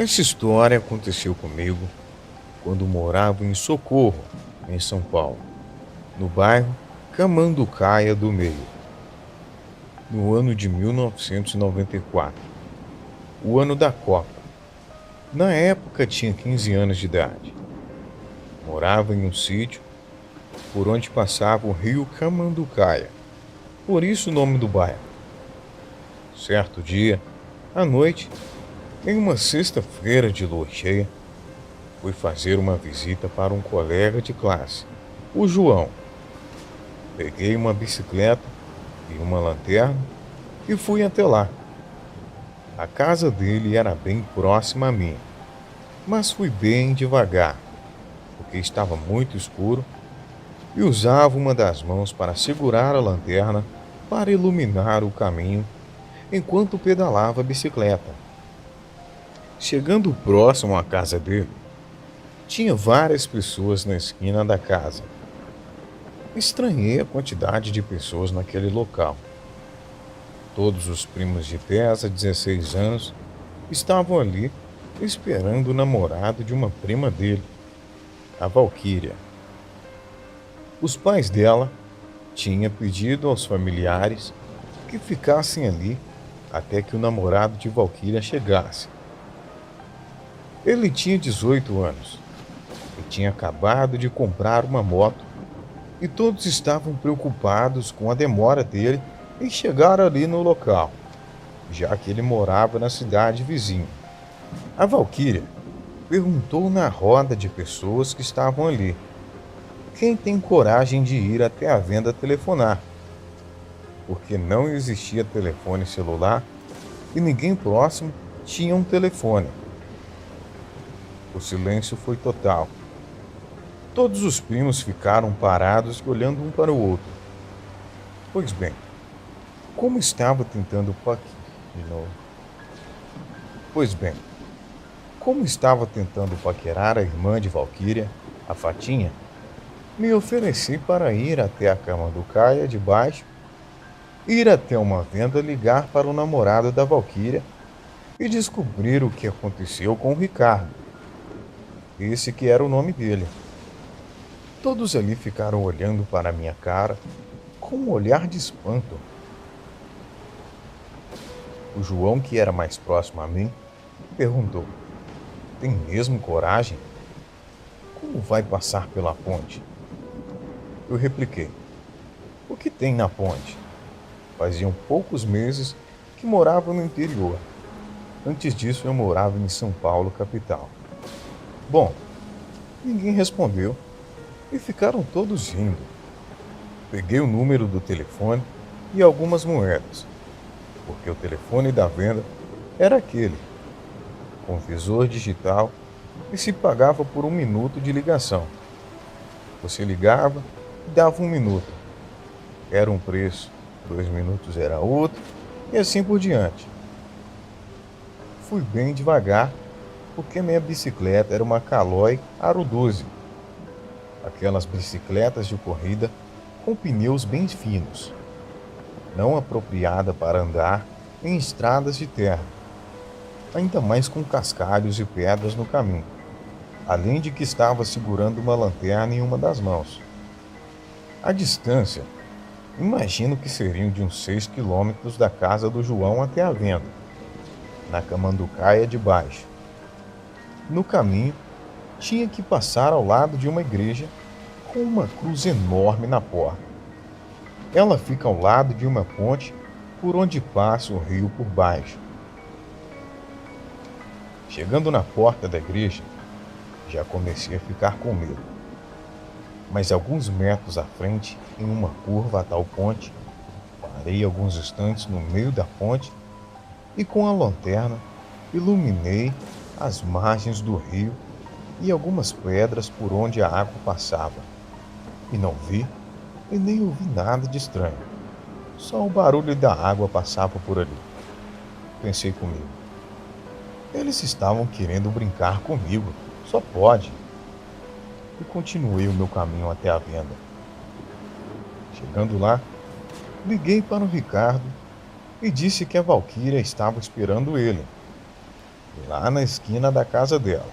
Essa história aconteceu comigo quando morava em Socorro, em São Paulo, no bairro Camanducaia do Meio, no ano de 1994, o ano da Copa. Na época tinha 15 anos de idade. Morava em um sítio por onde passava o rio Camanducaia, por isso o nome do bairro. Certo dia, à noite, em uma sexta-feira de lua cheia, fui fazer uma visita para um colega de classe, o João. Peguei uma bicicleta e uma lanterna e fui até lá. A casa dele era bem próxima à minha, mas fui bem devagar, porque estava muito escuro e usava uma das mãos para segurar a lanterna para iluminar o caminho enquanto pedalava a bicicleta. Chegando próximo à casa dele, tinha várias pessoas na esquina da casa. Estranhei a quantidade de pessoas naquele local. Todos os primos de 10 a 16 anos estavam ali esperando o namorado de uma prima dele, a Valquíria. Os pais dela tinham pedido aos familiares que ficassem ali até que o namorado de Valquíria chegasse. Ele tinha 18 anos e tinha acabado de comprar uma moto e todos estavam preocupados com a demora dele em chegar ali no local, já que ele morava na cidade vizinha. A Valquíria perguntou na roda de pessoas que estavam ali: quem tem coragem de ir até a venda telefonar? Porque não existia telefone celular e ninguém próximo tinha um telefone. O silêncio foi total. Todos os primos ficaram parados olhando um para o outro. Pois bem, como estava tentando de novo. Pois bem, como estava tentando paquerar a irmã de Valquíria, a Fatinha, me ofereci para ir até a cama do Caia de baixo, ir até uma venda ligar para o namorado da Valquíria e descobrir o que aconteceu com o Ricardo. Esse que era o nome dele. Todos ali ficaram olhando para a minha cara com um olhar de espanto. O João, que era mais próximo a mim, perguntou: tem mesmo coragem? Como vai passar pela ponte? Eu repliquei: o que tem na ponte? Faziam poucos meses que morava no interior. Antes disso, eu morava em São Paulo, capital. Bom, ninguém respondeu e ficaram todos rindo. Peguei o número do telefone e algumas moedas, porque o telefone da venda era aquele, com visor digital, e se pagava por 1 minuto de ligação. Você ligava e dava 1 minuto. Era um preço, 2 minutos era outro, e assim por diante. Fui bem devagar, porque minha bicicleta era uma Caloi Aro 12, aquelas bicicletas de corrida com pneus bem finos, não apropriada para andar em estradas de terra, ainda mais com cascalhos e pedras no caminho, além de que estava segurando uma lanterna em uma das mãos. A distância, imagino que seriam de uns 6 quilômetros da casa do João até a venda, na Camanducaia de baixo. No caminho, tinha que passar ao lado de uma igreja com uma cruz enorme na porta. Ela fica ao lado de uma ponte por onde passa o rio por baixo. Chegando na porta da igreja, já comecei a ficar com medo. Mas alguns metros à frente, em uma curva a tal ponte, parei alguns instantes no meio da ponte e com a lanterna iluminei as margens do rio e algumas pedras por onde a água passava. E não vi e nem ouvi nada de estranho. Só o barulho da água passava por ali. Pensei comigo: eles estavam querendo brincar comigo, só pode. E continuei o meu caminho até a venda. Chegando lá, liguei para o Ricardo e disse que a Valquíria estava esperando ele. lá na esquina da casa dela.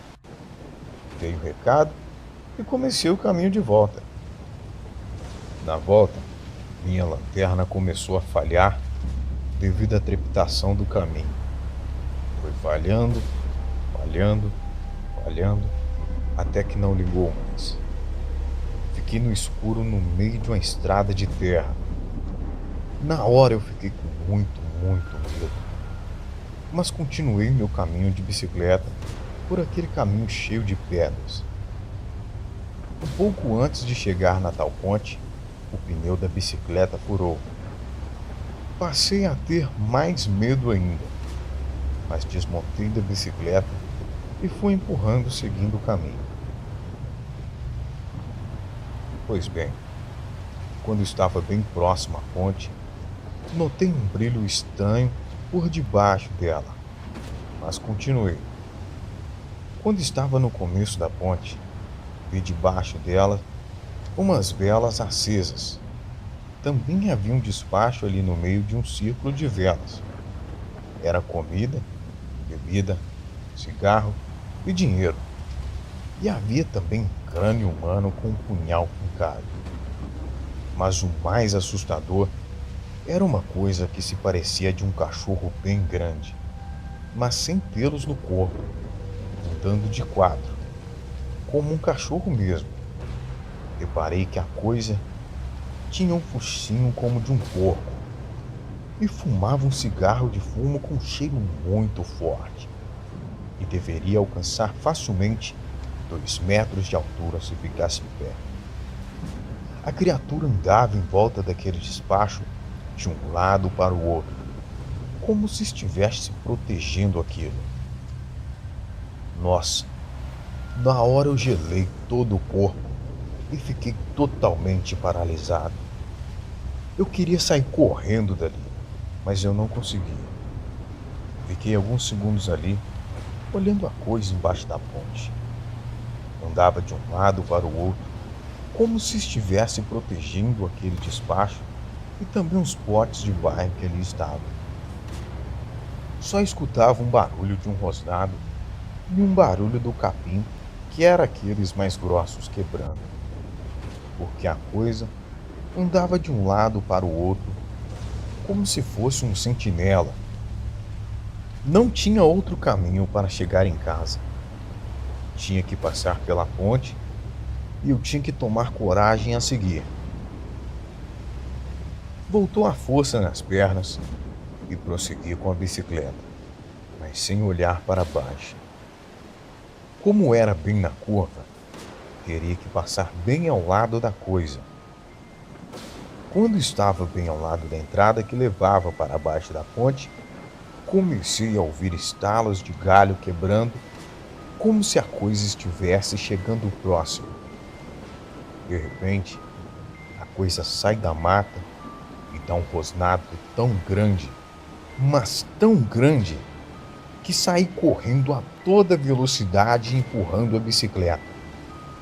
Dei o recado e comecei o caminho de volta. Na volta, minha lanterna começou a falhar devido à trepidação do caminho. Foi falhando, falhando, falhando, até que não ligou mais. Fiquei no escuro no meio de uma estrada de terra. Na hora eu fiquei com muito medo. Mas continuei meu caminho de bicicleta por aquele caminho cheio de pedras. Um pouco antes de chegar na tal ponte, o pneu da bicicleta furou. Passei a ter mais medo ainda, mas desmontei da bicicleta e fui empurrando seguindo o caminho. Pois bem, quando estava bem próximo à ponte, notei um brilho estranho por debaixo dela, mas continuei. Quando estava no começo da ponte, vi debaixo dela umas velas acesas. Também havia um despacho ali no meio de um círculo de velas. Era comida, bebida, cigarro e dinheiro. E havia também um crânio humano com um punhal fincado. Mas o mais assustador era uma coisa que se parecia de um cachorro bem grande, mas sem pelos no corpo, andando de quatro, como um cachorro mesmo. Reparei que a coisa tinha um focinho como de um porco e fumava um cigarro de fumo com um cheiro muito forte e deveria alcançar facilmente 2 metros de altura se ficasse em pé. A criatura andava em volta daquele despacho de um lado para o outro, como se estivesse protegendo aquilo. Nossa, na hora eu gelei todo o corpo e fiquei totalmente paralisado. Eu queria sair correndo dali, mas eu não conseguia. Fiquei alguns segundos ali, olhando a coisa embaixo da ponte. Andava de um lado para o outro, como se estivesse protegendo aquele despacho e também os potes de bairro que ali estavam. Só escutava um barulho de um rosnado e um barulho do capim, que era aqueles mais grossos quebrando, porque a coisa andava de um lado para o outro, como se fosse um sentinela. Não tinha outro caminho para chegar em casa. Tinha que passar pela ponte e eu tinha que tomar coragem a seguir. Voltou a força nas pernas e prossegui com a bicicleta, mas sem olhar para baixo. Como era bem na curva, teria que passar bem ao lado da coisa. Quando estava bem ao lado da entrada que levava para baixo da ponte, comecei a ouvir estalos de galho quebrando, como se a coisa estivesse chegando próximo. De repente, a coisa sai da mata e dá um rosnado tão grande, mas tão grande, que saí correndo a toda velocidade empurrando a bicicleta,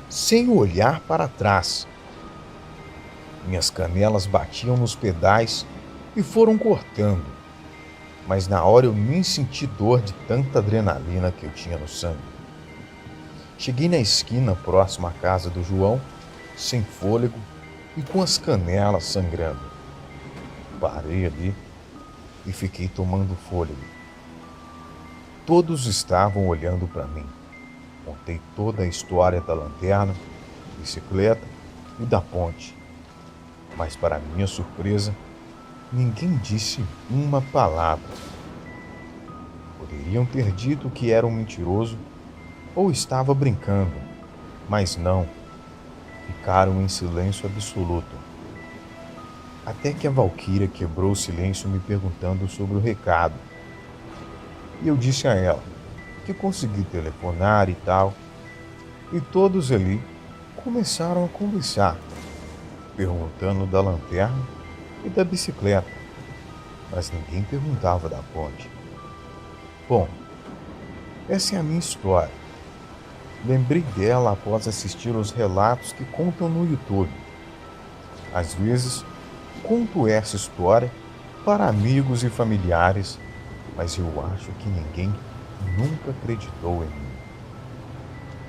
sem olhar para trás. Minhas canelas batiam nos pedais e foram cortando, mas na hora eu nem senti dor de tanta adrenalina que eu tinha no sangue. Cheguei na esquina próxima à casa do João, sem fôlego e com as canelas sangrando. Parei ali e fiquei tomando fôlego. Todos estavam olhando para mim. Contei toda a história da lanterna, bicicleta e da ponte. Mas, para minha surpresa, ninguém disse uma palavra. Poderiam ter dito que era um mentiroso ou estava brincando, mas não. Ficaram em silêncio absoluto. Até que a Valquíria quebrou o silêncio me perguntando sobre o recado. E eu disse a ela que consegui telefonar e tal. E todos ali começaram a conversar, perguntando da lanterna e da bicicleta, mas ninguém perguntava da ponte. Bom, essa é a minha história. Lembrei dela após assistir os relatos que contam no YouTube. Às vezes, conto essa história para amigos e familiares, mas eu acho que ninguém nunca acreditou em mim.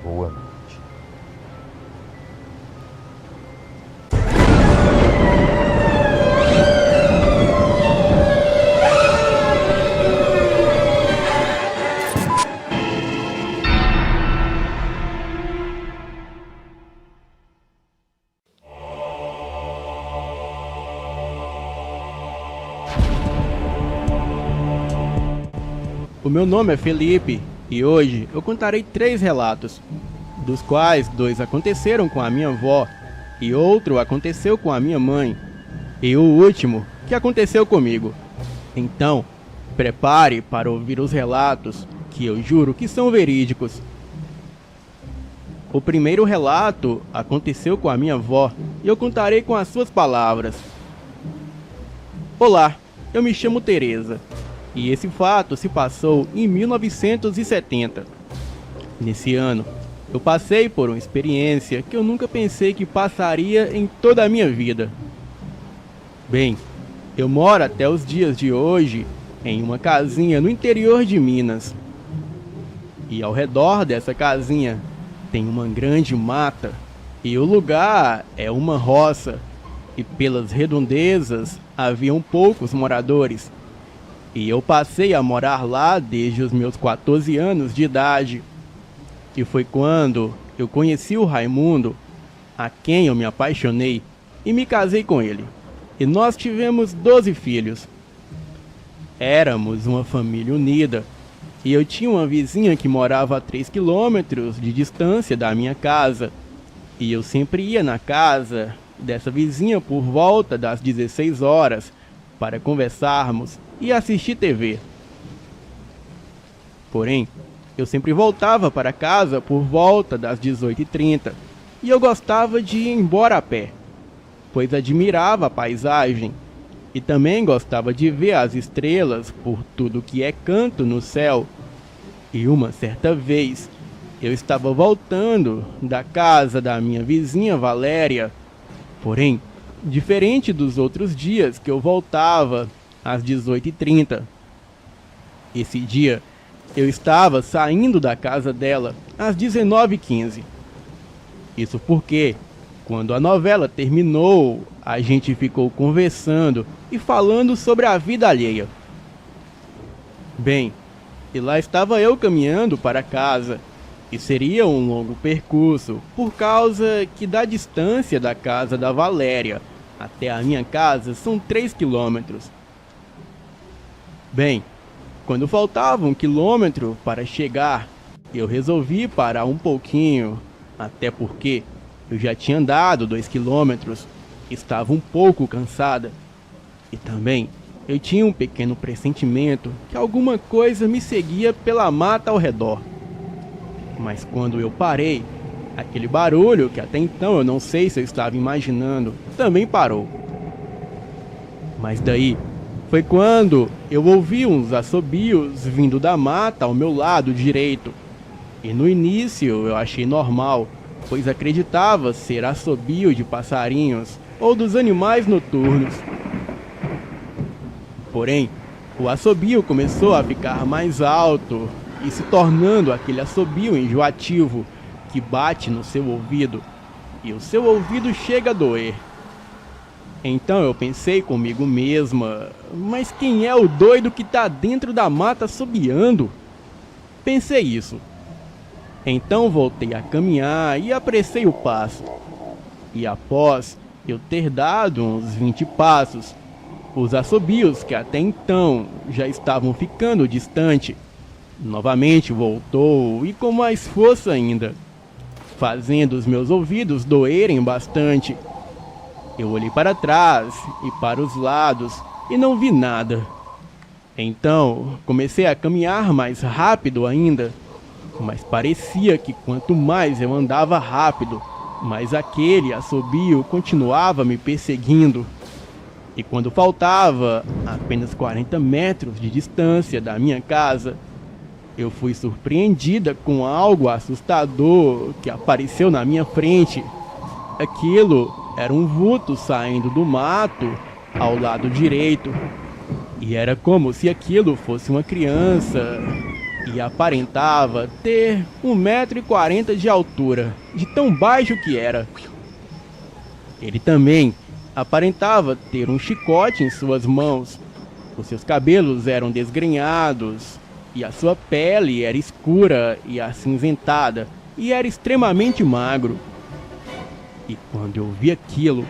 Boa noite. O meu nome é Felipe e hoje eu contarei 3 relatos, dos quais 2 aconteceram com a minha avó e outro aconteceu com a minha mãe e o último que aconteceu comigo. Então, prepare para ouvir os relatos que eu juro que são verídicos. O primeiro relato aconteceu com a minha avó e eu contarei com as suas palavras. Olá, eu me chamo Teresa. E esse fato se passou em 1970. Nesse ano, eu passei por uma experiência que eu nunca pensei que passaria em toda a minha vida. Bem, eu moro até os dias de hoje em uma casinha no interior de Minas. E ao redor dessa casinha tem uma grande mata e o lugar é uma roça. E pelas redondezas haviam poucos moradores. E eu passei a morar lá desde os meus 14 anos de idade. E foi quando eu conheci o Raimundo, a quem eu me apaixonei e me casei com ele. E nós tivemos 12 filhos. Éramos uma família unida. E eu tinha uma vizinha que morava a 3 quilômetros de distância da minha casa. E eu sempre ia na casa dessa vizinha por volta das 16 horas para conversarmos e assistir TV. Porém, eu sempre voltava para casa por volta das 18h30 e eu gostava de ir embora a pé, pois admirava a paisagem e também gostava de ver as estrelas por tudo que é canto no céu. E uma certa vez, eu estava voltando da casa da minha vizinha Valéria, porém, diferente dos outros dias que eu voltava às 18h30. Esse dia, eu estava saindo da casa dela às 19h15. Isso porque, quando a novela terminou, a gente ficou conversando e falando sobre a vida alheia. Bem, e lá estava eu caminhando para casa, e seria um longo percurso, por causa que da distância da casa da Valéria até a minha casa são 3 quilômetros. Bem, quando faltava 1 quilômetro para chegar, eu resolvi parar um pouquinho, até porque eu já tinha andado 2 quilômetros, estava um pouco cansada. E também eu tinha um pequeno pressentimento que alguma coisa me seguia pela mata ao redor. Mas quando eu parei, aquele barulho que até então eu não sei se eu estava imaginando, também parou. Mas daí foi quando eu ouvi uns assobios vindo da mata ao meu lado direito. E no início eu achei normal, pois acreditava ser assobio de passarinhos ou dos animais noturnos. Porém, o assobio começou a ficar mais alto e se tornando aquele assobio enjoativo que bate no seu ouvido e o seu ouvido chega a doer. Então eu pensei comigo mesma, mas quem é o doido que tá dentro da mata assobiando? Pensei isso. Então voltei a caminhar e apressei o passo. E após eu ter dado uns 20 passos, os assobios que até então já estavam ficando distante, novamente voltou e com mais força ainda, fazendo os meus ouvidos doerem bastante. Eu olhei para trás e para os lados e não vi nada. Então comecei a caminhar mais rápido ainda, mas parecia que quanto mais eu andava rápido, mais aquele assobio continuava me perseguindo. E quando faltava apenas 40 metros de distância da minha casa, eu fui surpreendida com algo assustador que apareceu na minha frente. Aquilo era um vulto saindo do mato ao lado direito. E era como se aquilo fosse uma criança. e aparentava ter 1,40 m de altura, de tão baixo que era. Ele também aparentava ter um chicote em suas mãos. Os seus cabelos eram desgrenhados e a sua pele era escura e acinzentada e era extremamente magro. E quando eu vi aquilo,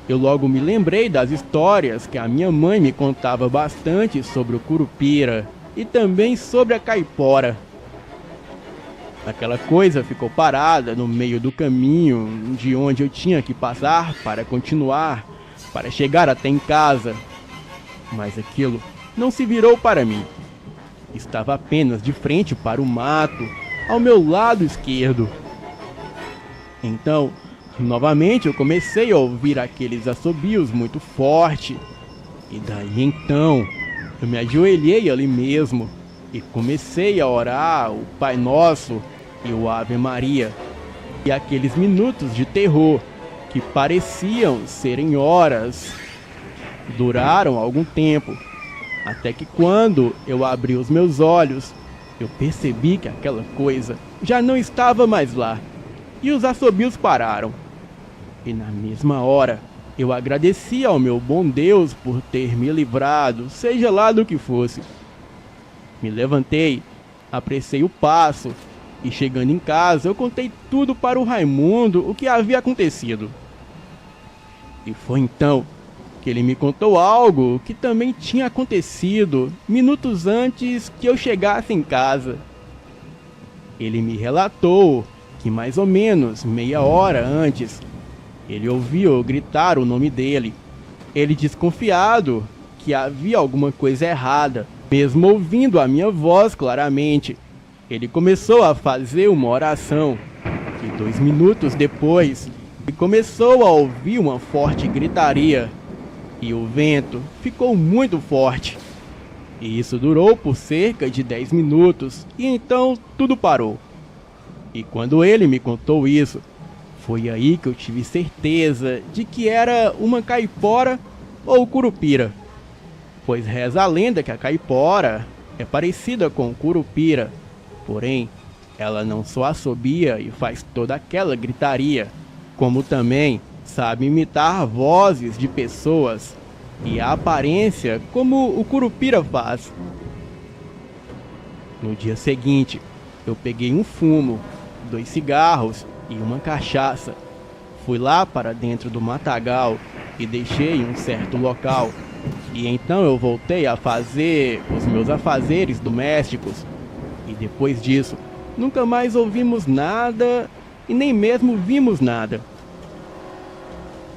eu logo me lembrei das histórias que a minha mãe me contava bastante sobre o Curupira e também sobre a Caipora. Aquela coisa ficou parada no meio do caminho de onde eu tinha que passar para continuar, para chegar até em casa. Mas aquilo não se virou para mim. Estava apenas de frente para o mato, ao meu lado esquerdo. Então, novamente eu comecei a ouvir aqueles assobios muito forte. E daí então, eu me ajoelhei ali mesmo e comecei a orar o Pai Nosso e o Ave Maria. E aqueles minutos de terror, que pareciam serem horas, duraram algum tempo. Até que quando eu abri os meus olhos, eu percebi que aquela coisa já não estava mais lá. E os assobios pararam. E na mesma hora, eu agradeci ao meu bom Deus por ter me livrado, seja lá do que fosse. Me levantei, apressei o passo, e chegando em casa, eu contei tudo para o Raimundo o que havia acontecido. E foi então que ele me contou algo que também tinha acontecido minutos antes que eu chegasse em casa. Ele me relatou que mais ou menos meia hora antes, ele ouviu gritar o nome dele. Ele desconfiado que havia alguma coisa errada, mesmo ouvindo a minha voz claramente. Ele começou a fazer uma oração, e 2 minutos depois, ele começou a ouvir uma forte gritaria, e o vento ficou muito forte. E isso durou por cerca de 10 minutos, e então tudo parou. E quando ele me contou isso, foi aí que eu tive certeza de que era uma caipora ou curupira. Pois reza a lenda que a caipora é parecida com o curupira, porém, ela não só assobia e faz toda aquela gritaria, como também sabe imitar vozes de pessoas e a aparência como o curupira faz. No dia seguinte, eu peguei um fumo, 2 cigarros e uma cachaça. Fui lá para dentro do matagal e deixei em um certo local. E então eu voltei a fazer os meus afazeres domésticos. E depois disso, nunca mais ouvimos nada e nem mesmo vimos nada.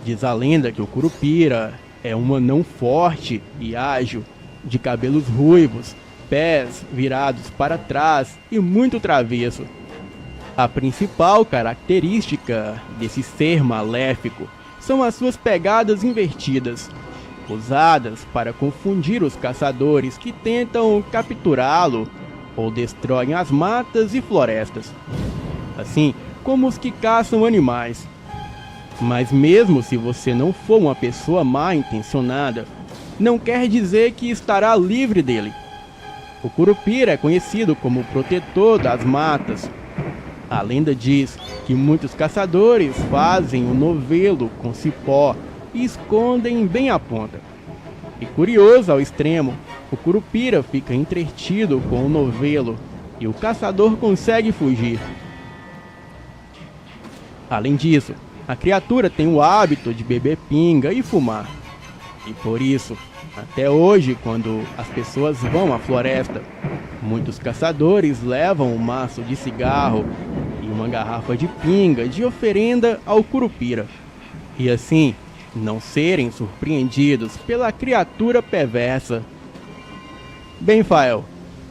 Diz a lenda que o curupira é um anão forte e ágil, de cabelos ruivos, pés virados para trás e muito travesso. A principal característica desse ser maléfico são as suas pegadas invertidas, usadas para confundir os caçadores que tentam capturá-lo ou destroem as matas e florestas, assim como os que caçam animais. Mas mesmo se você não for uma pessoa mal intencionada, não quer dizer que estará livre dele. O curupira é conhecido como o protetor das matas. A lenda diz que muitos caçadores fazem um novelo com cipó e escondem bem a ponta. E curioso ao extremo, o curupira fica entretido com o novelo e o caçador consegue fugir. Além disso, a criatura tem o hábito de beber pinga e fumar. E por isso, até hoje, quando as pessoas vão à floresta, muitos caçadores levam um maço de cigarro e uma garrafa de pinga de oferenda ao curupira. E assim, não serem surpreendidos pela criatura perversa. Bem, Fael,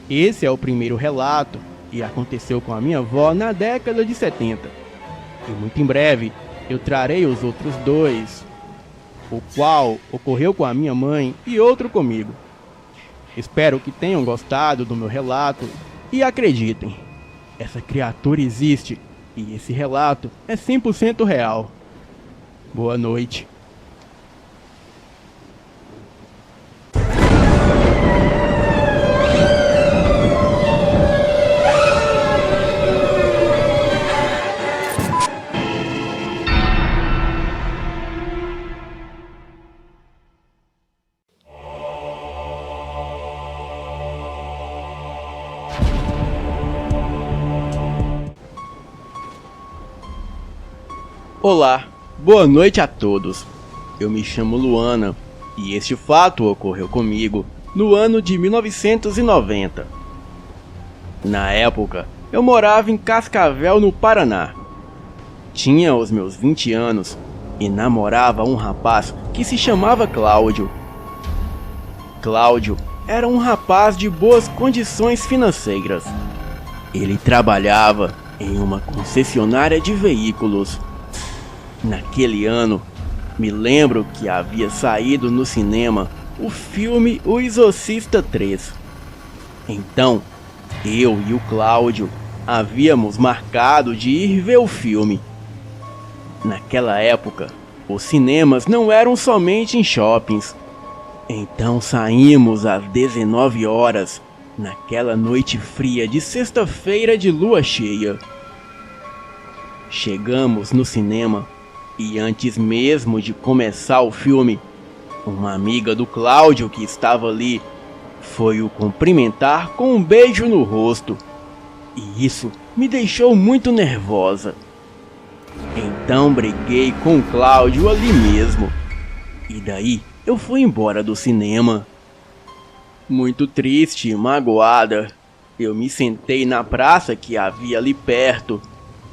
esse é o primeiro relato e aconteceu com a minha avó na década de 70. E muito em breve eu trarei os outros 2, o qual ocorreu com a minha mãe e outro comigo. Espero que tenham gostado do meu relato e acreditem, essa criatura existe e esse relato é 100% real. Boa noite. Olá, boa noite a todos. Eu me chamo Luana e este fato ocorreu comigo no ano de 1990. Na época, eu morava em Cascavel, no Paraná. Tinha os meus 20 anos e namorava um rapaz que se chamava Cláudio. Cláudio era um rapaz de boas condições financeiras. Ele trabalhava em uma concessionária de veículos. Naquele ano, me lembro que havia saído no cinema o filme O Exorcista 3. Então, eu e o Cláudio havíamos marcado de ir ver o filme. Naquela época, os cinemas não eram somente em shoppings. Então saímos às 19 horas, naquela noite fria de sexta-feira de lua cheia. Chegamos no cinema e antes mesmo de começar o filme, uma amiga do Cláudio que estava ali foi o cumprimentar com um beijo no rosto. E isso me deixou muito nervosa. Então briguei com o Cláudio ali mesmo. E daí eu fui embora do cinema. Muito triste e magoada, eu me sentei na praça que havia ali perto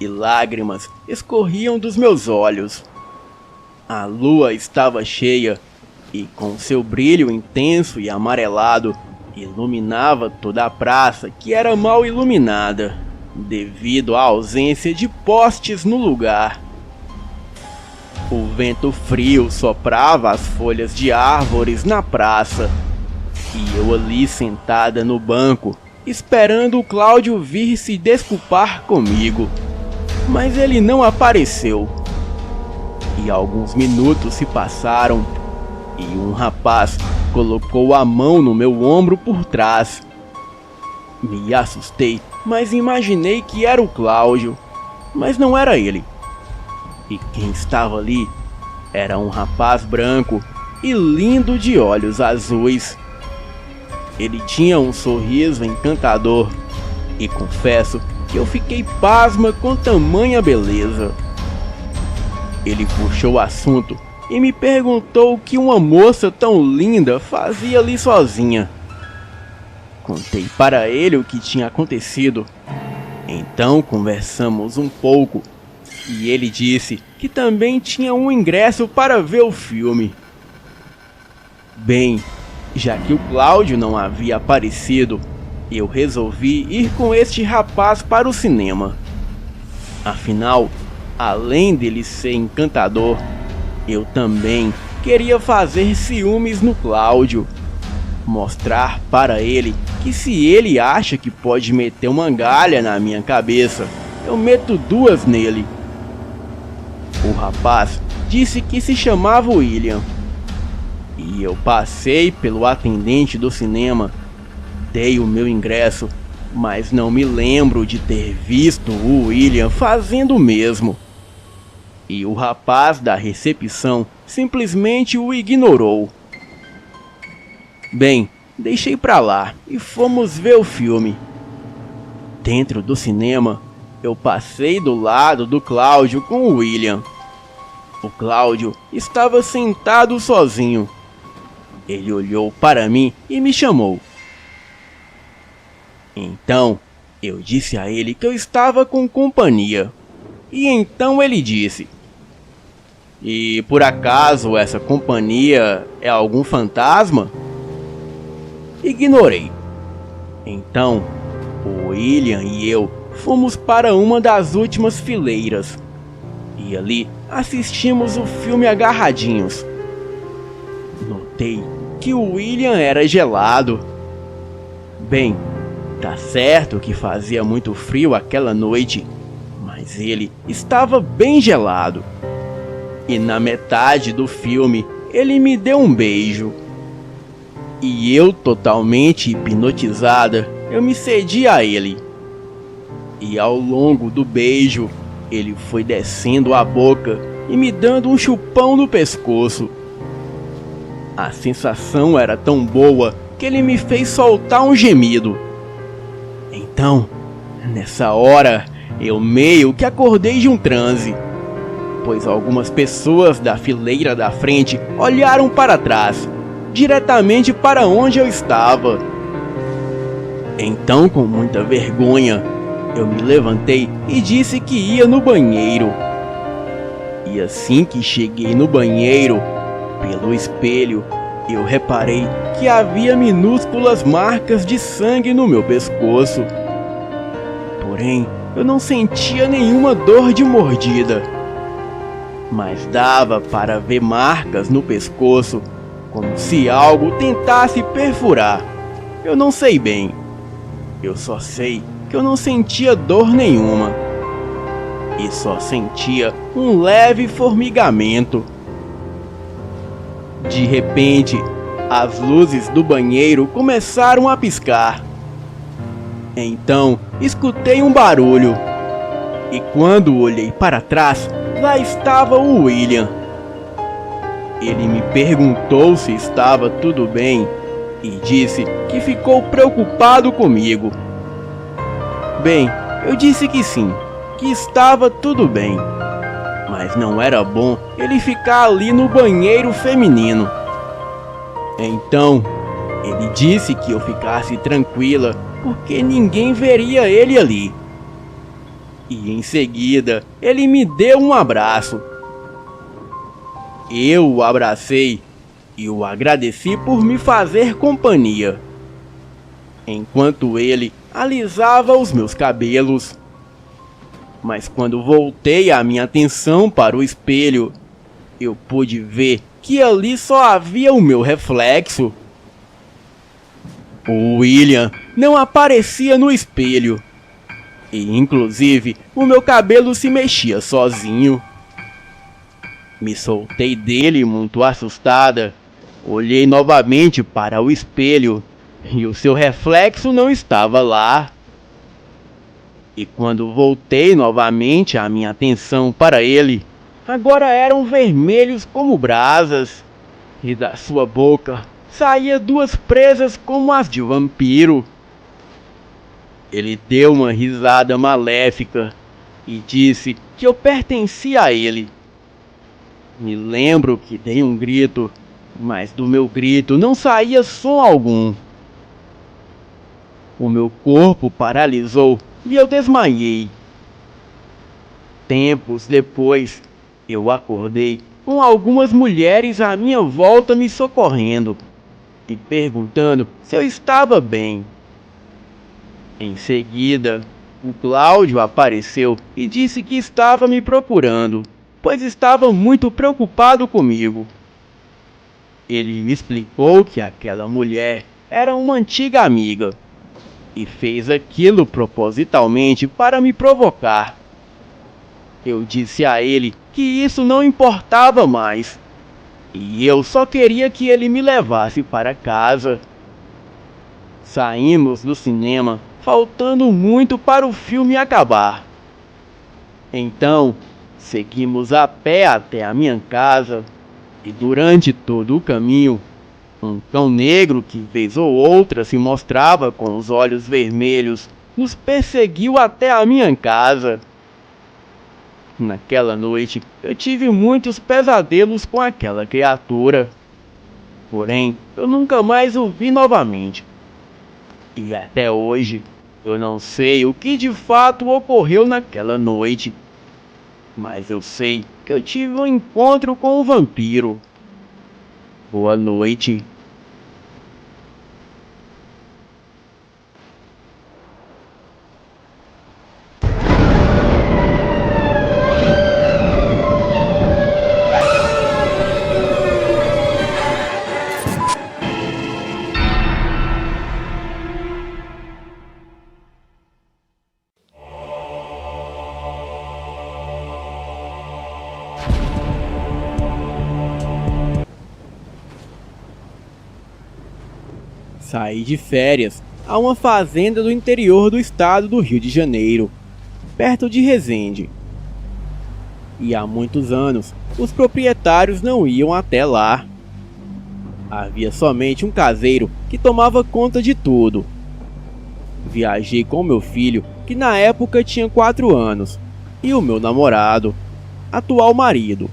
e lágrimas escorriam dos meus olhos. A lua estava cheia e com seu brilho intenso e amarelado iluminava toda a praça, que era mal iluminada devido à ausência de postes no lugar. O vento frio soprava as folhas de árvores na praça e eu ali sentada no banco esperando o Cláudio vir se desculpar comigo. Mas ele não apareceu. E alguns minutos se passaram e um rapaz colocou a mão no meu ombro por trás. Me assustei, mas imaginei que era o Cláudio, mas não era ele. E quem estava ali era um rapaz branco e lindo de olhos azuis. Ele tinha um sorriso encantador e confesso que eu fiquei pasma com tamanha beleza. Ele puxou o assunto e me perguntou o que uma moça tão linda fazia ali sozinha. Contei para ele o que tinha acontecido. Então conversamos um pouco e ele disse que também tinha um ingresso para ver o filme. Bem, já que o Cláudio não havia aparecido, eu resolvi ir com este rapaz para o cinema. Afinal, além dele ser encantador, eu também queria fazer ciúmes no Cláudio. Mostrar para ele que se ele acha que pode meter uma galha na minha cabeça, eu meto duas nele. O rapaz disse que se chamava William. E eu passei pelo atendente do cinema. Dei o meu ingresso, mas não me lembro de ter visto o William fazendo o mesmo. E o rapaz da recepção simplesmente o ignorou. Bem, deixei pra lá e fomos ver o filme. Dentro do cinema, eu passei do lado do Cláudio com o William. O Cláudio estava sentado sozinho. Ele olhou para mim e me chamou. Então, eu disse a ele que eu estava com companhia. E então ele disse: "E por acaso essa companhia é algum fantasma?" Ignorei. Então, o William e eu fomos para uma das últimas fileiras. E ali assistimos o filme agarradinhos. Notei que o William era gelado. Bem, tá certo que fazia muito frio aquela noite, mas ele estava bem gelado. E na metade do filme, ele me deu um beijo. E eu, totalmente hipnotizada, eu me cedi a ele. E ao longo do beijo, ele foi descendo a boca e me dando um chupão no pescoço. A sensação era tão boa que ele me fez soltar um gemido. Então, nessa hora, eu meio que acordei de um transe, pois algumas pessoas da fileira da frente olharam para trás, diretamente para onde eu estava. Então, com muita vergonha, eu me levantei e disse que ia no banheiro. E assim que cheguei no banheiro, pelo espelho, eu reparei que havia minúsculas marcas de sangue no meu pescoço. Porém, eu não sentia nenhuma dor de mordida. Mas dava para ver marcas no pescoço, como se algo tentasse perfurar. Eu não sei bem. Eu só sei que eu não sentia dor nenhuma. E só sentia um leve formigamento. De repente, as luzes do banheiro começaram a piscar. Então, escutei um barulho. E quando olhei para trás, lá estava o William. Ele me perguntou se estava tudo bem e disse que ficou preocupado comigo. Bem, eu disse que sim, que estava tudo bem. Mas não era bom ele ficar ali no banheiro feminino. Então, ele disse que eu ficasse tranquila, porque ninguém veria ele ali. E em seguida, ele me deu um abraço. Eu o abracei e o agradeci por me fazer companhia, enquanto ele alisava os meus cabelos. Mas quando voltei a minha atenção para o espelho, eu pude ver que ali só havia o meu reflexo. O William não aparecia no espelho. E inclusive o meu cabelo se mexia sozinho. Me soltei dele muito assustada. Olhei novamente para o espelho e o seu reflexo não estava lá. E quando voltei novamente a minha atenção para ele, agora eram vermelhos como brasas, e da sua boca saía duas presas como as de vampiro. Ele deu uma risada maléfica e disse que eu pertencia a ele. Me lembro que dei um grito, mas do meu grito não saía som algum. O meu corpo paralisou e eu desmaiei. Tempos depois, eu acordei com algumas mulheres à minha volta me socorrendo e perguntando se eu estava bem. Em seguida, o Cláudio apareceu e disse que estava me procurando, pois estava muito preocupado comigo. Ele me explicou que aquela mulher era uma antiga amiga e fez aquilo propositalmente para me provocar. Eu disse a ele que isso não importava mais, e eu só queria que ele me levasse para casa. Saímos do cinema, faltando muito para o filme acabar. Então, seguimos a pé até a minha casa, e durante todo o caminho, um cão negro que vez ou outra se mostrava com os olhos vermelhos nos perseguiu até a minha casa. Naquela noite, eu tive muitos pesadelos com aquela criatura. Porém, eu nunca mais o vi novamente. E até hoje, eu não sei o que de fato ocorreu naquela noite. Mas eu sei que eu tive um encontro com o vampiro. Boa noite. Saí de férias a uma fazenda do interior do estado do Rio de Janeiro, perto de Resende. E há muitos anos, os proprietários não iam até lá. Havia somente um caseiro que tomava conta de tudo. Viajei com meu filho, que na época tinha 4 anos, e o meu namorado. atual marido.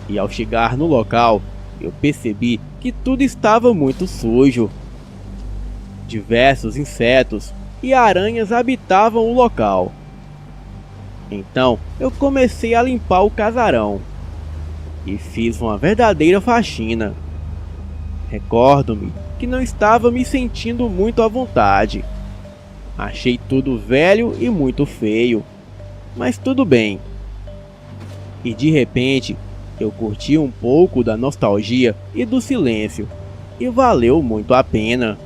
E ao chegar no local, eu percebi que tudo estava muito sujo. Diversos insetos e aranhas habitavam o local. Então eu comecei a limpar o casarão e fiz uma verdadeira faxina. Recordo-me que não estava me sentindo muito à vontade. Achei tudo velho e muito feio, mas tudo bem. E de repente, eu curti um pouco da nostalgia e do silêncio, e valeu muito a pena.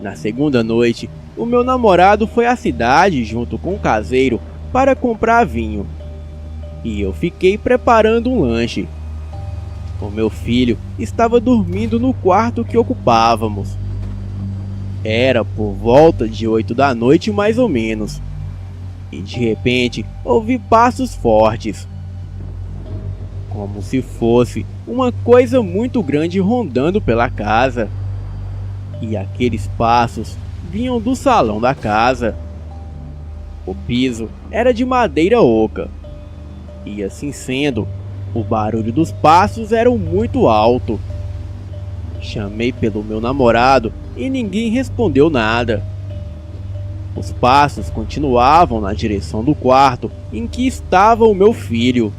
Na segunda noite, o meu namorado foi à cidade junto com o caseiro para comprar vinho, e eu fiquei preparando um lanche. O meu filho estava dormindo no quarto que ocupávamos. Era por volta de 8 da noite mais ou menos, e de repente ouvi passos fortes, como se fosse uma coisa muito grande rondando pela casa. E aqueles passos vinham do salão da casa. O piso era de madeira oca, e assim sendo, o barulho dos passos era muito alto. Chamei pelo meu namorado e ninguém respondeu nada. Os passos continuavam na direção do quarto em que estava o meu filho.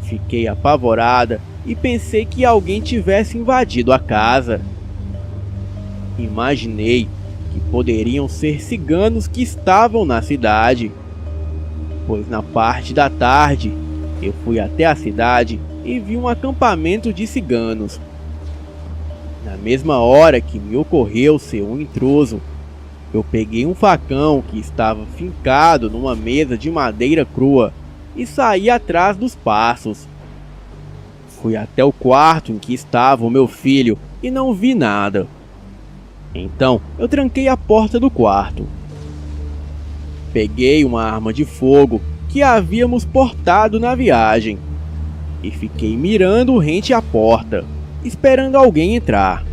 Fiquei apavorada e pensei que alguém tivesse invadido a casa. Imaginei que poderiam ser ciganos que estavam na cidade, pois na parte da tarde eu fui até a cidade e vi um acampamento de ciganos. Na mesma hora que me ocorreu ser um intruso, eu peguei um facão que estava fincado numa mesa de madeira crua e saí atrás dos passos. Fui até o quarto em que estava o meu filho e não vi nada. Então eu tranquei a porta do quarto. Peguei uma arma de fogo que havíamos portado na viagem e fiquei mirando rente à porta, esperando alguém entrar.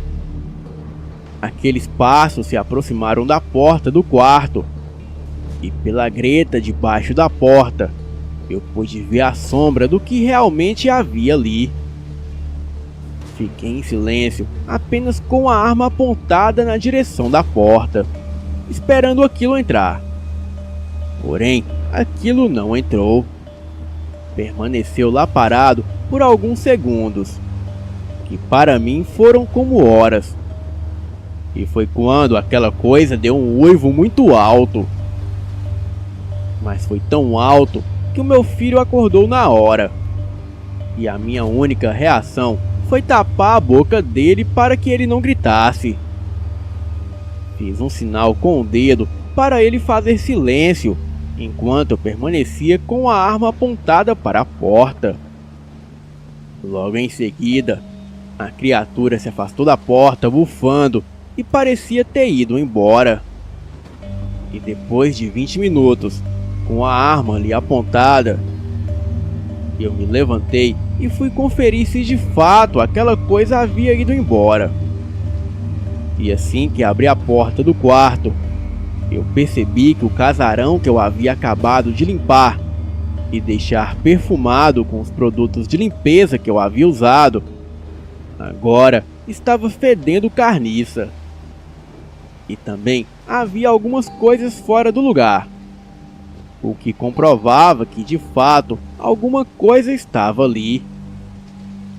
Aqueles passos se aproximaram da porta do quarto, e pela greta debaixo da porta eu pude ver a sombra do que realmente havia ali. Fiquei em silêncio, apenas com a arma apontada na direção da porta, esperando aquilo entrar. Porém, aquilo não entrou. Permaneceu lá parado por alguns segundos, que para mim foram como horas. E foi quando aquela coisa deu um uivo muito alto. Mas foi tão alto que o meu filho acordou na hora. E a minha única reação foi tapar a boca dele para que ele não gritasse. Fiz um sinal com o dedo para ele fazer silêncio, enquanto eu permanecia com a arma apontada para a porta. Logo em seguida, a criatura se afastou da porta bufando e parecia ter ido embora. E depois de 20 minutos, com a arma ali apontada, eu me levantei e fui conferir se de fato aquela coisa havia ido embora. E assim que abri a porta do quarto, eu percebi que o casarão que eu havia acabado de limpar e deixar perfumado com os produtos de limpeza que eu havia usado, agora estava fedendo carniça. E também havia algumas coisas fora do lugar, o que comprovava que de fato alguma coisa estava ali.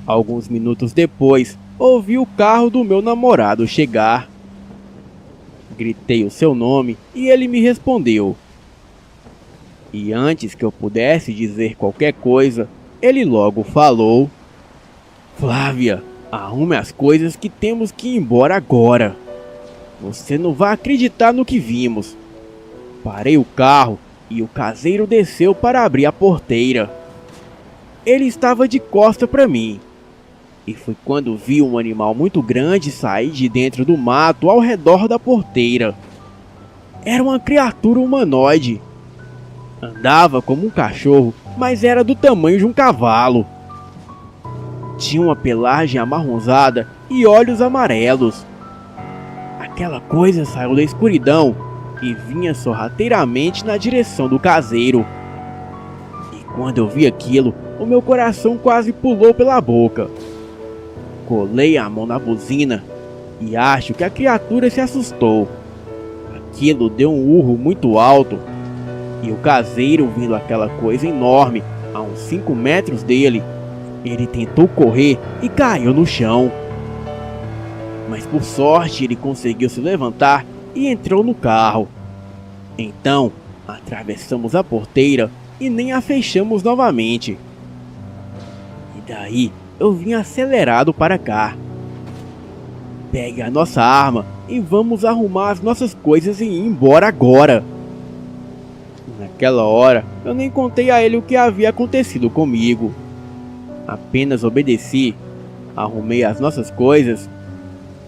Alguns minutos depois, ouvi o carro do meu namorado chegar. Gritei o seu nome e ele me respondeu. E antes que eu pudesse dizer qualquer coisa, ele logo falou: "Flávia, arrume as coisas que temos que ir embora agora. Você não vai acreditar no que vimos." Parei o carro e o caseiro desceu para abrir a porteira. Ele estava de costa para mim. E foi quando vi um animal muito grande sair de dentro do mato ao redor da porteira. Era uma criatura humanoide. Andava como um cachorro, mas era do tamanho de um cavalo. Tinha uma pelagem amarronzada e olhos amarelos. Aquela coisa saiu da escuridão e vinha sorrateiramente na direção do caseiro. Quando eu vi aquilo, o meu coração quase pulou pela boca. Colei a mão na buzina e acho que a criatura se assustou. Aquilo deu um urro muito alto e o caseiro, vendo aquela coisa enorme a uns 5 metros dele, ele tentou correr e caiu no chão. Mas por sorte ele conseguiu se levantar e entrou no carro. Então atravessamos a porteira e nem a fechamos novamente. E daí eu vim acelerado para cá. Pegue a nossa arma e vamos arrumar as nossas coisas e ir embora agora. Naquela hora eu nem contei a ele o que havia acontecido comigo. Apenas obedeci, arrumei as nossas coisas,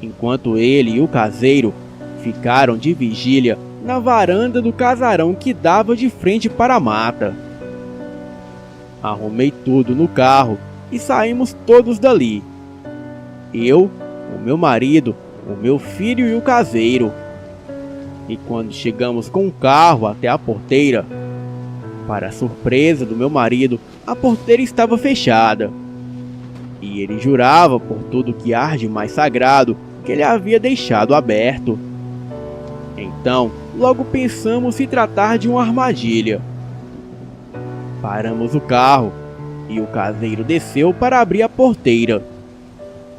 enquanto ele e o caseiro ficaram de vigília na varanda do casarão que dava de frente para a mata. Arrumei tudo no carro e saímos todos dali. Eu, o meu marido, o meu filho e o caseiro. E quando chegamos com o carro até a porteira, para a surpresa do meu marido, a porteira estava fechada. E ele jurava por tudo que arde mais sagrado que ele havia deixado aberto. Então, logo pensamos se tratar de uma armadilha. Paramos o carro e o caseiro desceu para abrir a porteira,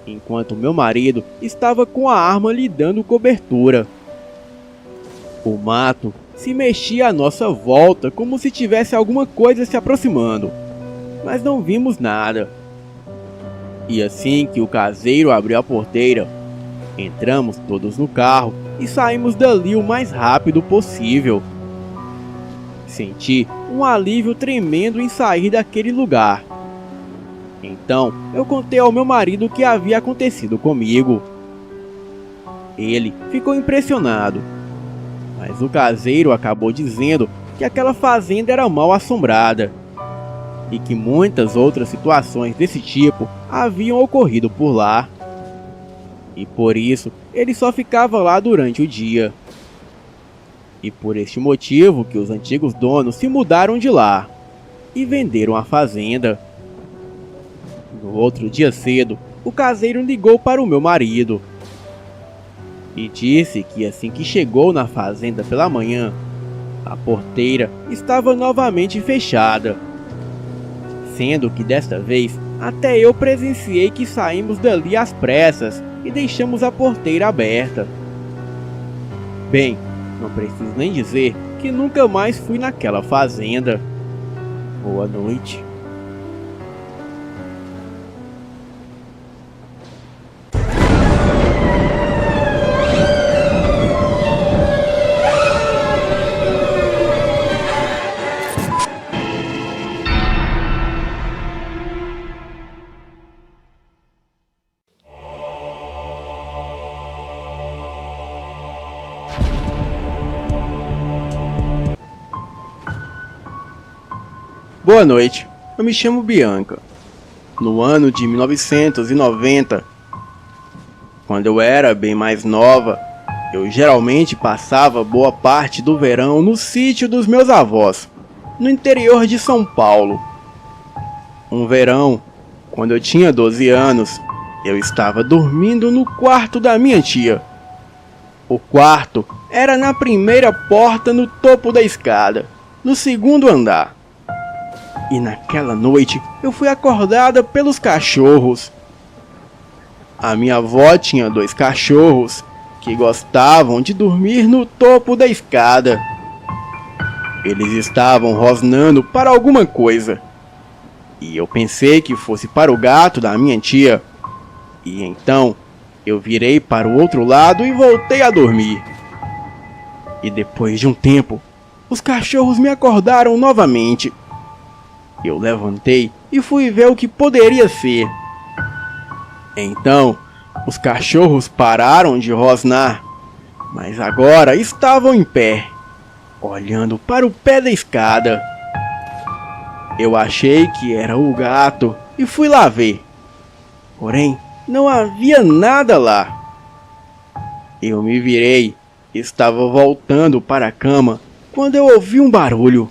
enquanto meu marido estava com a arma lhe dando cobertura. O mato se mexia à nossa volta como se tivesse alguma coisa se aproximando, mas não vimos nada. E assim que o caseiro abriu a porteira, entramos todos no carro e saímos dali o mais rápido possível. Senti um alívio tremendo em sair daquele lugar. Então eu contei ao meu marido o que havia acontecido comigo. Ele ficou impressionado, mas o caseiro acabou dizendo que aquela fazenda era mal assombrada e que muitas outras situações desse tipo haviam ocorrido por lá. E por isso ele só ficava lá durante o dia. E por este motivo que os antigos donos se mudaram de lá e venderam a fazenda. No outro dia cedo, o caseiro ligou para o meu marido e disse que assim que chegou na fazenda pela manhã, a porteira estava novamente fechada, sendo que desta vez até eu presenciei que saímos dali às pressas e deixamos a porteira aberta. Bem, não preciso nem dizer que nunca mais fui naquela fazenda. Boa noite. Boa noite, eu me chamo Bianca. No ano de 1990, quando eu era bem mais nova, eu geralmente passava boa parte do verão no sítio dos meus avós, no interior de São Paulo. Um verão, quando eu tinha 12 anos, eu estava dormindo no quarto da minha tia. O quarto era na primeira porta no topo da escada, no segundo andar. E naquela noite eu fui acordada pelos cachorros. A minha avó tinha 2 cachorros que gostavam de dormir no topo da escada. Eles estavam rosnando para alguma coisa. E eu pensei que fosse para o gato da minha tia. E então eu virei para o outro lado e voltei a dormir. E depois de um tempo, os cachorros me acordaram novamente. Eu levantei e fui ver o que poderia ser. Então, os cachorros pararam de rosnar, mas agora estavam em pé, olhando para o pé da escada. Eu achei que era o gato e fui lá ver. Porém, não havia nada lá. Eu me virei e estava voltando para a cama quando eu ouvi um barulho.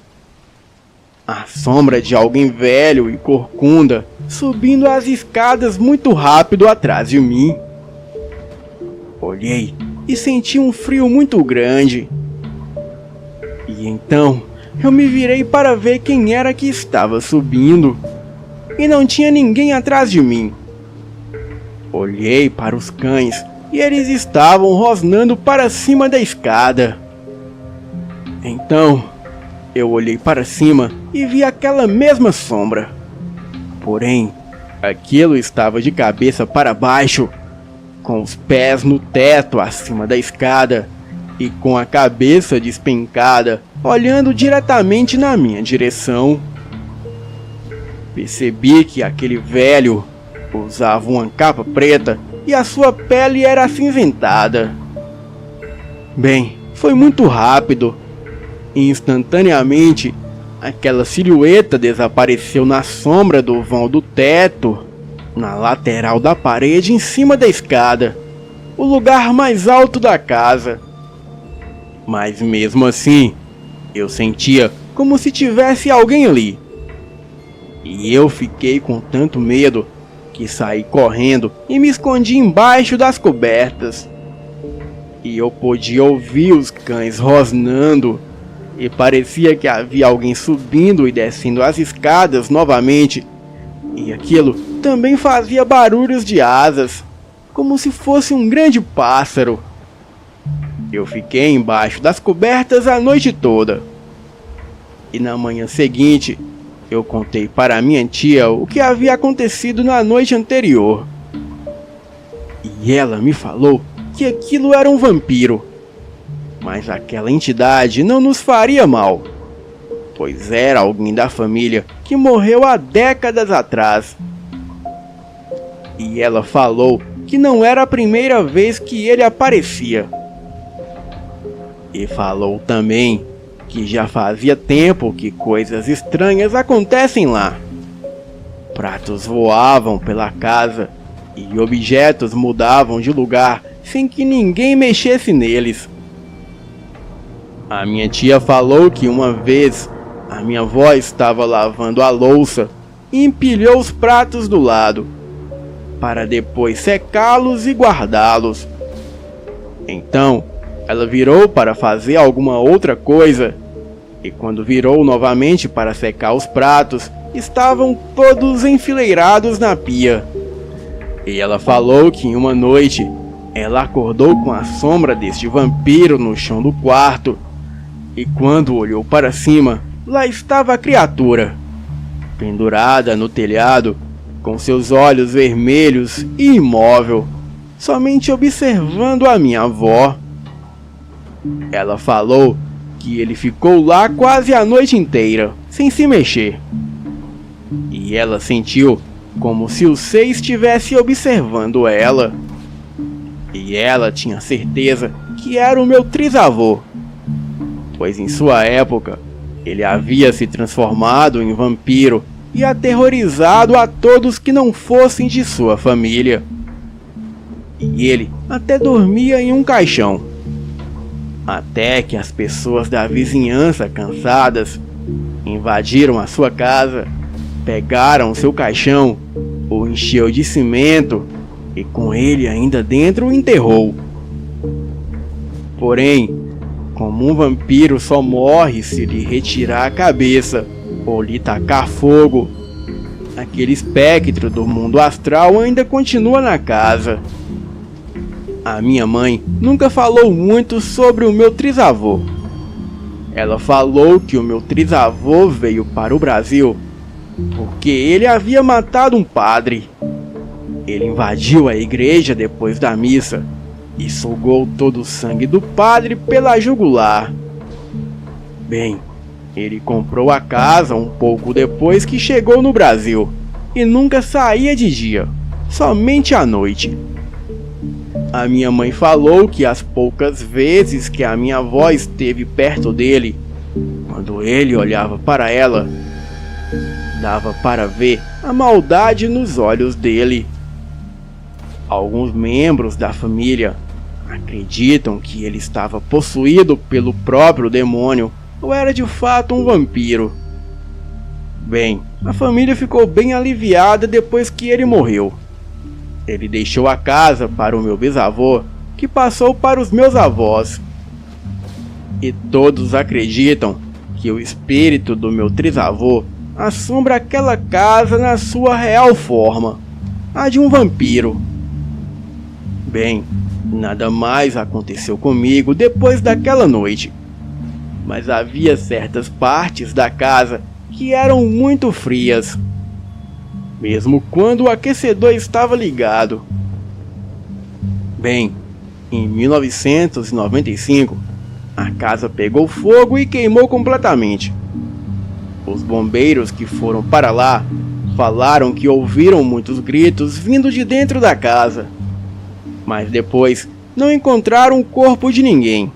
a sombra de alguém velho e corcunda subindo as escadas muito rápido atrás de mim. Olhei e senti um frio muito grande. E então eu me virei para ver quem era que estava subindo. E não tinha ninguém atrás de mim. Olhei para os cães e eles estavam rosnando para cima da escada. Então eu olhei para cima e vi aquela mesma sombra. Porém, aquilo estava de cabeça para baixo, com os pés no teto acima da escada e com a cabeça despencada, olhando diretamente na minha direção. Percebi que aquele velho usava uma capa preta e a sua pele era acinzentada. Bem, foi muito rápido. Instantaneamente, aquela silhueta desapareceu na sombra do vão do teto, na lateral da parede em cima da escada, o lugar mais alto da casa. Mas mesmo assim, eu sentia como se tivesse alguém ali. E eu fiquei com tanto medo que saí correndo e me escondi embaixo das cobertas. E eu podia ouvir os cães rosnando. E parecia que havia alguém subindo e descendo as escadas novamente. E aquilo também fazia barulhos de asas, como se fosse um grande pássaro. Eu fiquei embaixo das cobertas a noite toda. E na manhã seguinte, eu contei para minha tia o que havia acontecido na noite anterior. E ela me falou que aquilo era um vampiro. Mas aquela entidade não nos faria mal, pois era alguém da família que morreu há décadas atrás. E ela falou que não era a primeira vez que ele aparecia. E falou também que já fazia tempo que coisas estranhas acontecem lá. Pratos voavam pela casa e objetos mudavam de lugar sem que ninguém mexesse neles. A minha tia falou que uma vez a minha avó estava lavando a louça e empilhou os pratos do lado, para depois secá-los e guardá-los. Então, ela virou para fazer alguma outra coisa, e quando virou novamente para secar os pratos, estavam todos enfileirados na pia. E ela falou que em uma noite, ela acordou com a sombra deste vampiro no chão do quarto. E quando olhou para cima, lá estava a criatura, pendurada no telhado, com seus olhos vermelhos e imóvel, somente observando a minha avó. Ela falou que ele ficou lá quase a noite inteira, sem se mexer. E ela sentiu como se o ser estivesse observando ela. E ela tinha certeza que era o meu trisavô, pois em sua época ele havia se transformado em vampiro e aterrorizado a todos que não fossem de sua família. E ele até dormia em um caixão. Até que as pessoas da vizinhança, cansadas, invadiram a sua casa, pegaram seu caixão, o encheu de cimento e com ele ainda dentro o enterrou. Porém, como um vampiro só morre se lhe retirar a cabeça ou lhe tacar fogo, aquele espectro do mundo astral ainda continua na casa. A minha mãe nunca falou muito sobre o meu trisavô. Ela falou que o meu trisavô veio para o Brasil porque ele havia matado um padre. Ele invadiu a igreja depois da missa e sugou todo o sangue do padre pela jugular. Bem, ele comprou a casa um pouco depois que chegou no Brasil e nunca saía de dia, somente à noite. A minha mãe falou que as poucas vezes que a minha avó esteve perto dele, quando ele olhava para ela, dava para ver a maldade nos olhos dele. Alguns membros da família acreditam que ele estava possuído pelo próprio demônio ou era de fato um vampiro. Bem, a família ficou bem aliviada depois que ele morreu. Ele deixou a casa para o meu bisavô, que passou para os meus avós. E todos acreditam que o espírito do meu trisavô assombra aquela casa na sua real forma, a de um vampiro. Bem, nada mais aconteceu comigo depois daquela noite, mas havia certas partes da casa que eram muito frias, mesmo quando o aquecedor estava ligado. Bem, em 1995, a casa pegou fogo e queimou completamente. Os bombeiros que foram para lá falaram que ouviram muitos gritos vindo de dentro da casa, mas depois não encontraram o corpo de ninguém.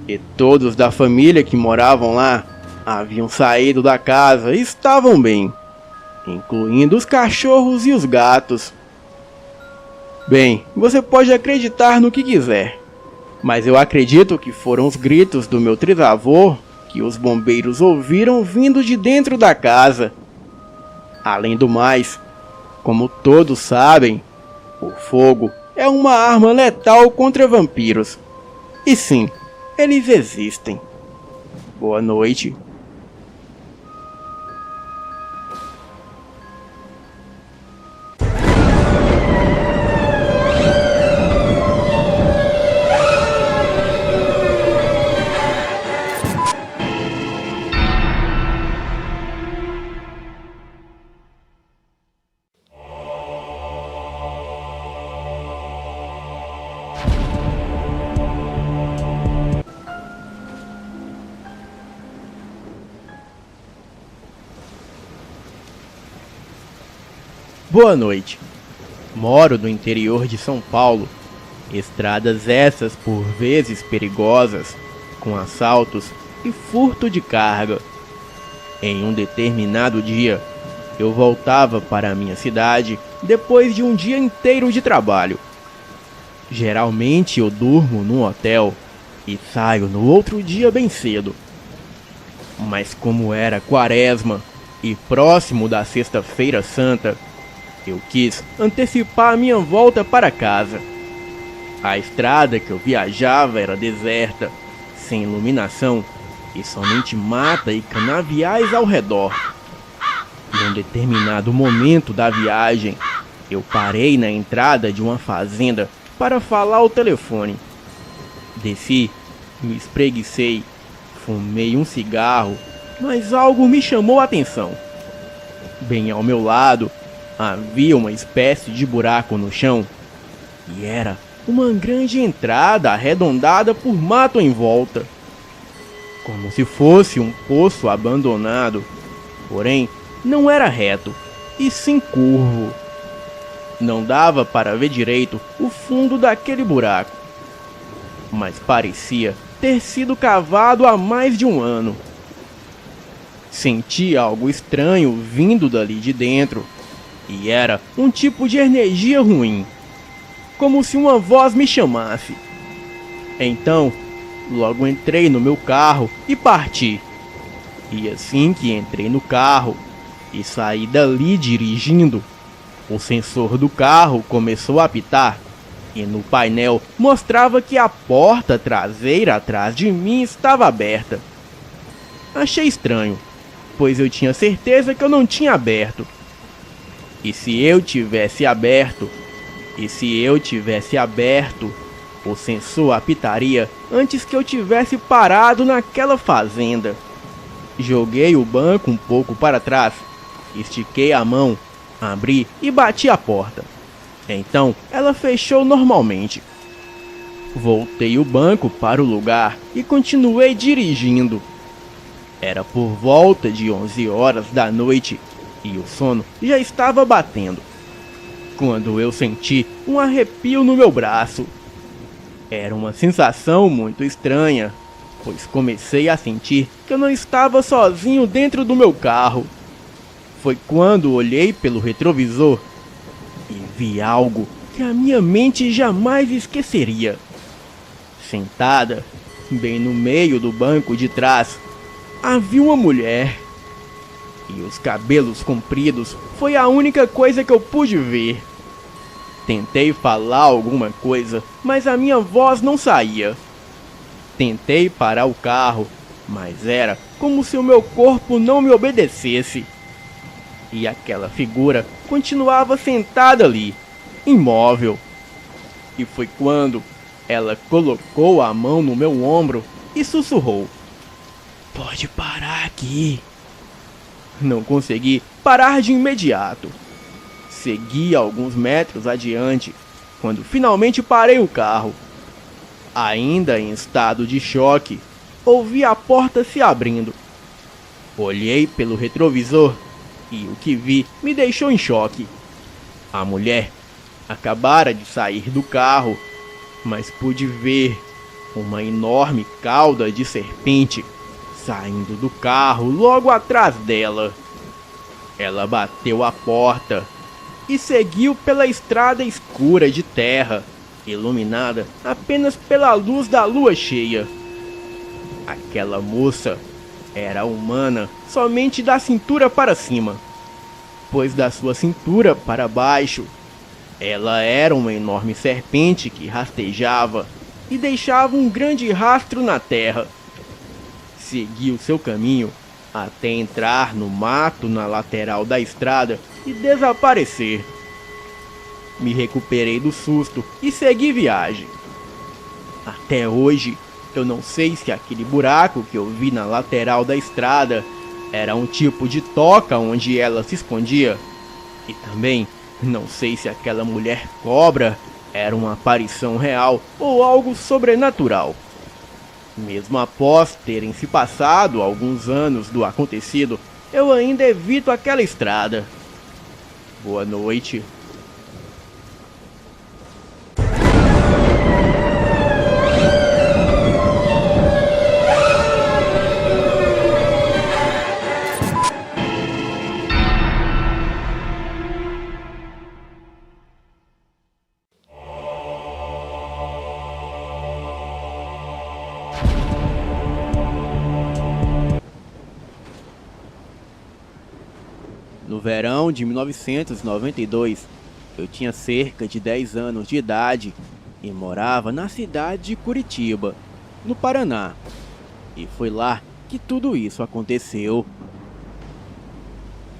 E todos da família que moravam lá haviam saído da casa e estavam bem, incluindo os cachorros e os gatos. Bem, você pode acreditar no que quiser, mas eu acredito que foram os gritos do meu trisavô que os bombeiros ouviram vindo de dentro da casa. Além do mais, como todos sabem, o fogo é uma arma letal contra vampiros. E sim, eles existem. Boa noite. Boa noite. Moro no interior de São Paulo. Estradas essas por vezes perigosas, com assaltos e furto de carga. Em um determinado dia, eu voltava para a minha cidade depois de um dia inteiro de trabalho. Geralmente eu durmo num hotel e saio no outro dia bem cedo. Mas como era quaresma e próximo da Sexta-feira Santa, eu quis antecipar a minha volta para casa. A estrada que eu viajava era deserta, sem iluminação e somente mata e canaviais ao redor. Num determinado momento da viagem, eu parei na entrada de uma fazenda para falar ao telefone. Desci, me espreguicei, fumei um cigarro, mas algo me chamou a atenção. Bem ao meu lado, havia uma espécie de buraco no chão, e era uma grande entrada arredondada por mato em volta, como se fosse um poço abandonado, porém não era reto, e sim curvo. Não dava para ver direito o fundo daquele buraco, mas parecia ter sido cavado há mais de um ano. Senti algo estranho vindo dali de dentro, e era um tipo de energia ruim, como se uma voz me chamasse. Então, logo entrei no meu carro e parti. E assim que entrei no carro e saí dali dirigindo, o sensor do carro começou a apitar e no painel mostrava que a porta traseira atrás de mim estava aberta. Achei estranho, pois eu tinha certeza que eu não tinha aberto. E se eu tivesse aberto, o sensor apitaria antes que eu tivesse parado naquela fazenda. Joguei o banco um pouco para trás, estiquei a mão, abri e bati a porta. Então ela fechou normalmente. Voltei o banco para o lugar e continuei dirigindo. Era por volta de 11 horas da noite e o sono já estava batendo, quando eu senti um arrepio no meu braço. Era uma sensação muito estranha, pois comecei a sentir que eu não estava sozinho dentro do meu carro. Foi quando olhei pelo retrovisor e vi algo que a minha mente jamais esqueceria. Sentada, bem no meio do banco de trás, havia uma mulher. e os cabelos compridos foi a única coisa que eu pude ver. Tentei falar alguma coisa, mas a minha voz não saía. Tentei parar o carro, mas era como se o meu corpo não me obedecesse. E aquela figura continuava sentada ali, imóvel. E foi quando ela colocou a mão no meu ombro e sussurrou: "Pode parar aqui." Não consegui parar de imediato. Segui alguns metros adiante, quando finalmente parei o carro. Ainda em estado de choque, ouvi a porta se abrindo. Olhei pelo retrovisor e o que vi me deixou em choque. A mulher acabara de sair do carro, mas pude ver uma enorme cauda de serpente saindo do carro logo atrás dela. Ela bateu a porta e seguiu pela estrada escura de terra, iluminada apenas pela luz da lua cheia. Aquela moça era humana somente da cintura para cima, pois da sua cintura para baixo, ela era uma enorme serpente que rastejava e deixava um grande rastro na terra. Seguiu seu caminho até entrar no mato na lateral da estrada e desaparecer. Me recuperei do susto e segui viagem. Até hoje, eu não sei se aquele buraco que eu vi na lateral da estrada era um tipo de toca onde ela se escondia. E também não sei se aquela mulher cobra era uma aparição real ou algo sobrenatural. Mesmo após terem se passado alguns anos do acontecido, eu ainda evito aquela estrada. Boa noite. No verão de 1992, eu tinha cerca de 10 anos de idade e morava na cidade de Curitiba, no Paraná. E foi lá que tudo isso aconteceu.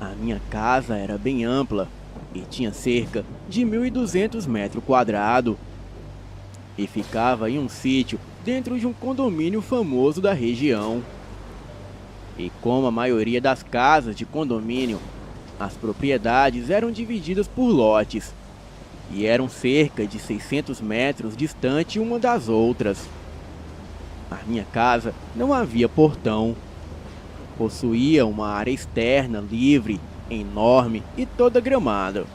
A minha casa era bem ampla e tinha cerca de 1.200 metros quadrados. E ficava em um sítio dentro de um condomínio famoso da região. E como a maioria das casas de condomínio, as propriedades eram divididas por lotes e eram cerca de 600 metros distante uma das outras. Na minha casa não havia portão. Possuía uma área externa livre, enorme e toda gramada,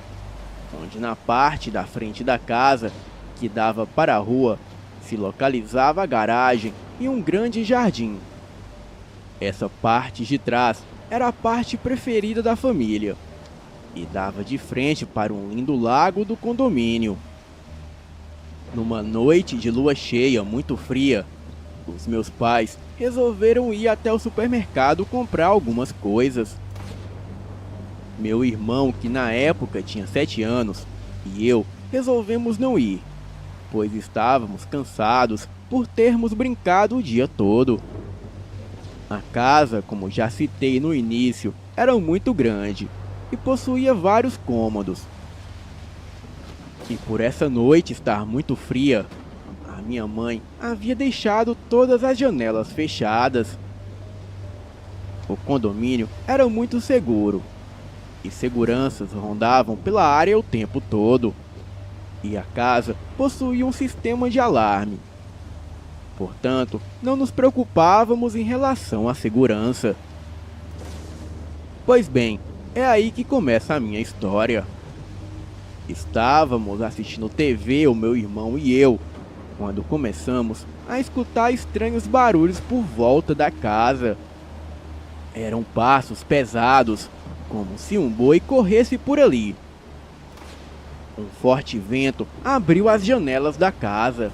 onde na parte da frente da casa, que dava para a rua, se localizava a garagem e um grande jardim. Essa parte de trás era a parte preferida da família e dava de frente para um lindo lago do condomínio. Numa noite de lua cheia muito fria, os meus pais resolveram ir até o supermercado comprar algumas coisas. Meu irmão, que na época tinha 7 anos, e eu resolvemos não ir, pois estávamos cansados por termos brincado o dia todo. A casa, como já citei no início, era muito grande e possuía vários cômodos. E por essa noite estar muito fria, a minha mãe havia deixado todas as janelas fechadas. O condomínio era muito seguro e seguranças rondavam pela área o tempo todo. E a casa possuía um sistema de alarme. Portanto, não nos preocupávamos em relação à segurança. Pois bem, é aí que começa a minha história. Estávamos assistindo TV, o meu irmão e eu, quando começamos a escutar estranhos barulhos por volta da casa. Eram passos pesados, como se um boi corresse por ali. Um forte vento abriu as janelas da casa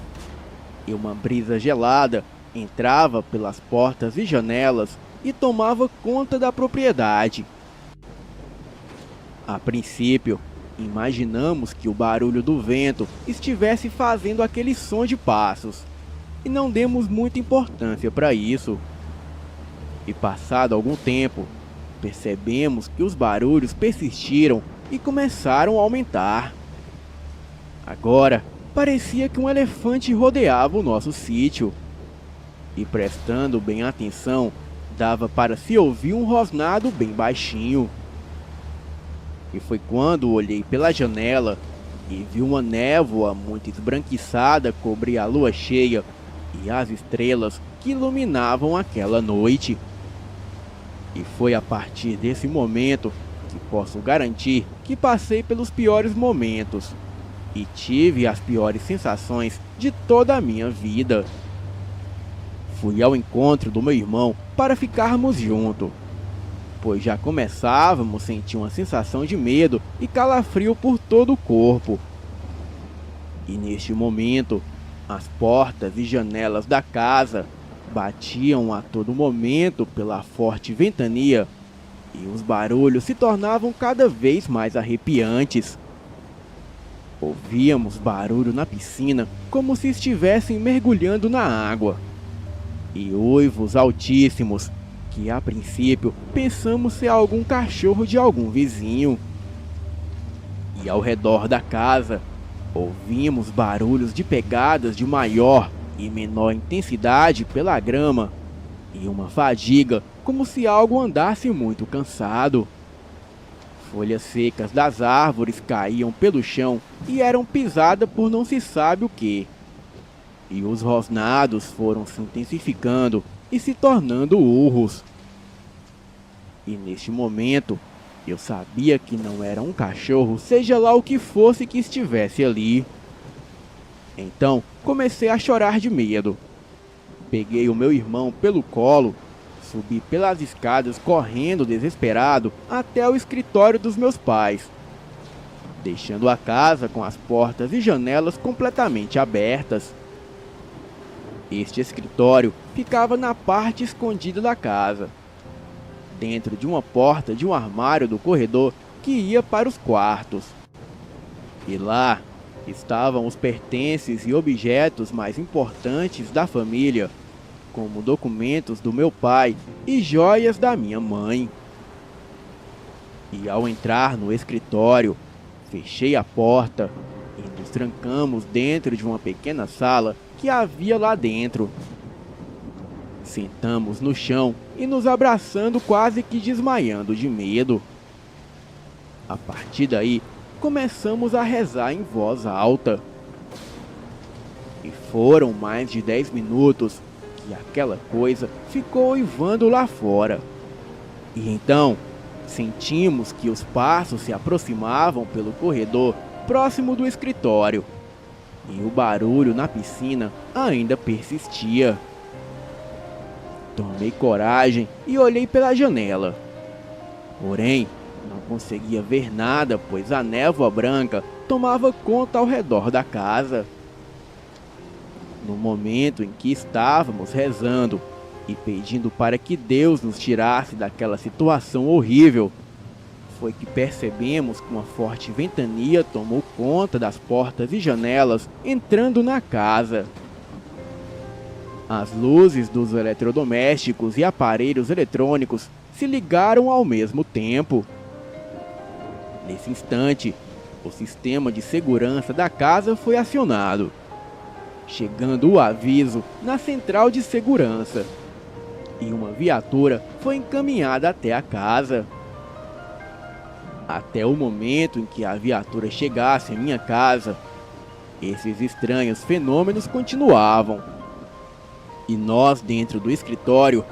e uma brisa gelada entrava pelas portas e janelas e tomava conta da propriedade. A princípio, imaginamos que o barulho do vento estivesse fazendo aquele som de passos, e não demos muita importância para isso. E passado algum tempo, percebemos que os barulhos persistiram e começaram a aumentar. Agora, parecia que um elefante rodeava o nosso sítio. E prestando bem atenção, dava para se ouvir um rosnado bem baixinho. E foi quando olhei pela janela e vi uma névoa muito esbranquiçada cobrir a lua cheia e as estrelas que iluminavam aquela noite. E foi a partir desse momento que posso garantir que passei pelos piores momentos e tive as piores sensações de toda a minha vida. Fui ao encontro do meu irmão para ficarmos juntos, pois já começávamos a sentir uma sensação de medo e calafrio por todo o corpo. E neste momento, as portas e janelas da casa batiam a todo momento pela forte ventania e os barulhos se tornavam cada vez mais arrepiantes. Ouvíamos barulho na piscina como se estivessem mergulhando na água e uivos altíssimos que a princípio pensamos ser algum cachorro de algum vizinho. E ao redor da casa ouvimos barulhos de pegadas de maior e menor intensidade pela grama e uma fadiga como se algo andasse muito cansado. Folhas secas das árvores caíam pelo chão e eram pisadas por não se sabe o que. E os rosnados foram se intensificando e se tornando urros. E neste momento, eu sabia que não era um cachorro, seja lá o que fosse que estivesse ali. Então, comecei a chorar de medo. Peguei o meu irmão pelo colo, subi pelas escadas correndo desesperado até o escritório dos meus pais, deixando a casa com as portas e janelas completamente abertas. Este escritório ficava na parte escondida da casa, dentro de uma porta de um armário do corredor que ia para os quartos. E lá estavam os pertences e objetos mais importantes da família, como documentos do meu pai e joias da minha mãe. E ao entrar no escritório, fechei a porta e nos trancamos dentro de uma pequena sala que havia lá dentro. Sentamos no chão e nos abraçando, quase que desmaiando de medo. A partir daí, começamos a rezar em voz alta. E foram mais de 10 minutos que aquela coisa ficou uivando lá fora. E então, sentimos que os passos se aproximavam pelo corredor próximo do escritório. E o barulho na piscina ainda persistia. Tomei coragem e olhei pela janela. Porém, não conseguia ver nada, pois a névoa branca tomava conta ao redor da casa. No momento em que estávamos rezando e pedindo para que Deus nos tirasse daquela situação horrível, foi que percebemos que uma forte ventania tomou conta das portas e janelas, entrando na casa. As luzes dos eletrodomésticos e aparelhos eletrônicos se ligaram ao mesmo tempo. Nesse instante, o sistema de segurança da casa foi acionado, chegando o aviso na central de segurança, e uma viatura foi encaminhada até a casa. Até o momento em que a viatura chegasse à minha casa, esses estranhos fenômenos continuavam. E nós, dentro do escritório,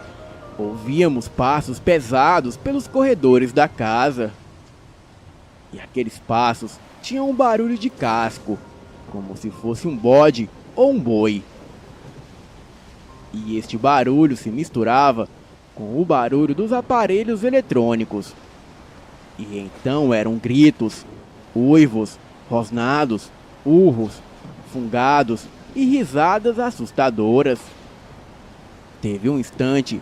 ouvíamos passos pesados pelos corredores da casa. E aqueles passos tinham um barulho de casco, como se fosse um bode ou um boi. E este barulho se misturava com o barulho dos aparelhos eletrônicos. E então eram gritos, uivos, rosnados, urros, fungados e risadas assustadoras. Teve um instante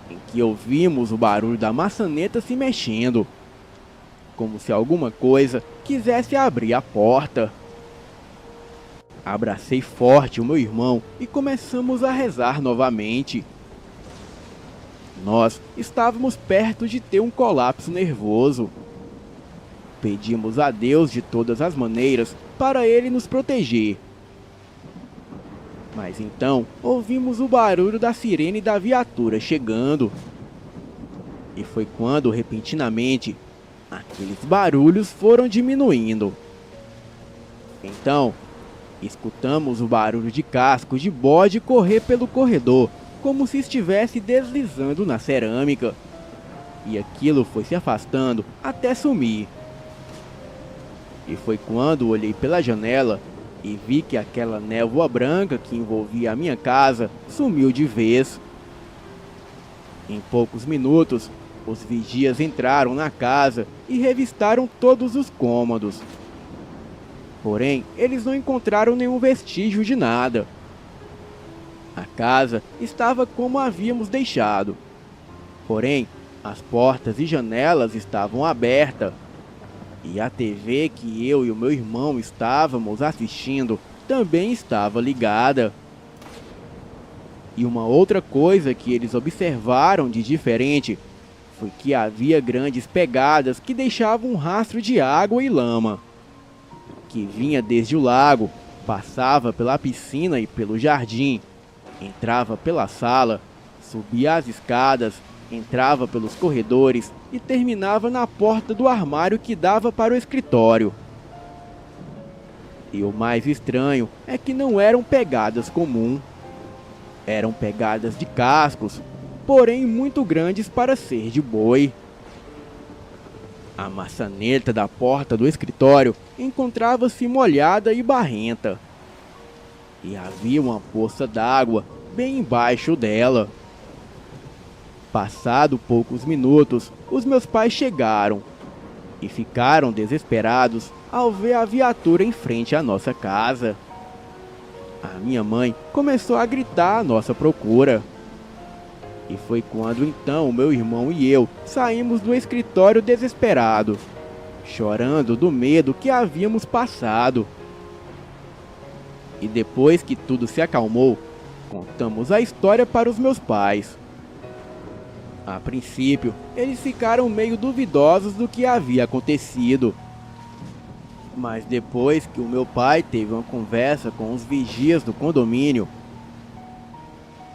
em que ouvimos o barulho da maçaneta se mexendo. como se alguma coisa quisesse abrir a porta. Abracei forte o meu irmão e começamos a rezar novamente. Nós estávamos perto de ter um colapso nervoso. Pedimos a Deus de todas as maneiras para Ele nos proteger. Mas então ouvimos o barulho da sirene da viatura chegando. E foi quando, repentinamente, aqueles barulhos foram diminuindo. Então, escutamos o barulho de casco de bode correr pelo corredor, como se estivesse deslizando na cerâmica. E aquilo foi se afastando até sumir. E foi quando olhei pela janela e vi que aquela névoa branca que envolvia a minha casa sumiu de vez. Em poucos minutos, os vigias entraram na casa e revistaram todos os cômodos. Porém, eles não encontraram nenhum vestígio de nada. A casa estava como a havíamos deixado. Porém, as portas e janelas estavam abertas. E a TV que eu e o meu irmão estávamos assistindo também estava ligada. E uma outra coisa que eles observaram de diferente foi que havia grandes pegadas que deixavam um rastro de água e lama, que vinha desde o lago, passava pela piscina e pelo jardim, entrava pela sala, subia as escadas, entrava pelos corredores e terminava na porta do armário que dava para o escritório. E o mais estranho é que não eram pegadas comuns. Eram pegadas de cascos, porém muito grandes para ser de boi. A maçaneta da porta do escritório encontrava-se molhada e barrenta. E havia uma poça d'água bem embaixo dela. Passado poucos minutos, os meus pais chegaram e ficaram desesperados ao ver a viatura em frente à nossa casa. A minha mãe começou a gritar à nossa procura. E foi quando então o meu irmão e eu saímos do escritório desesperado, chorando do medo que havíamos passado. E depois que tudo se acalmou, contamos a história para os meus pais. A princípio, eles ficaram meio duvidosos do que havia acontecido. Mas depois que o meu pai teve uma conversa com os vigias do condomínio,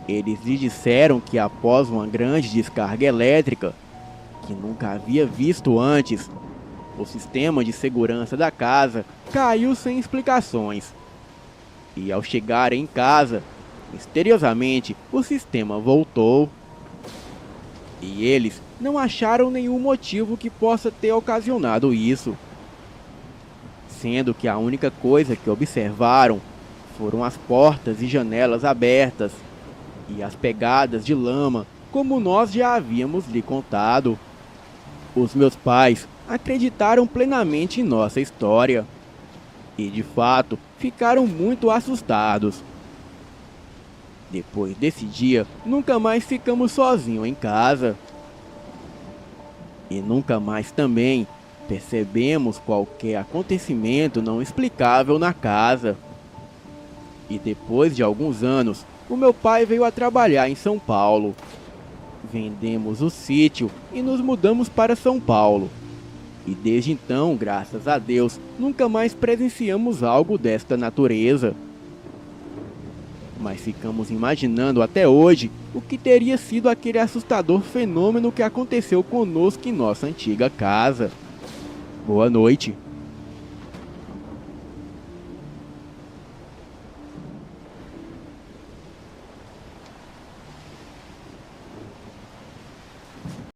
eles lhe disseram que após uma grande descarga elétrica, que nunca havia visto antes, o sistema de segurança da casa caiu sem explicações. E ao chegarem em casa, misteriosamente o sistema voltou. E eles não acharam nenhum motivo que possa ter ocasionado isso, sendo que a única coisa que observaram foram as portas e janelas abertas e as pegadas de lama, como nós já havíamos lhe contado. Os meus pais acreditaram plenamente em nossa história e, de fato, ficaram muito assustados. Depois desse dia, nunca mais ficamos sozinhos em casa. E nunca mais também percebemos qualquer acontecimento não explicável na casa. E depois de alguns anos, o meu pai veio a trabalhar em São Paulo. Vendemos o sítio e nos mudamos para São Paulo. E desde então, graças a Deus, nunca mais presenciamos algo desta natureza. Mas ficamos imaginando até hoje o que teria sido aquele assustador fenômeno que aconteceu conosco em nossa antiga casa. Boa noite.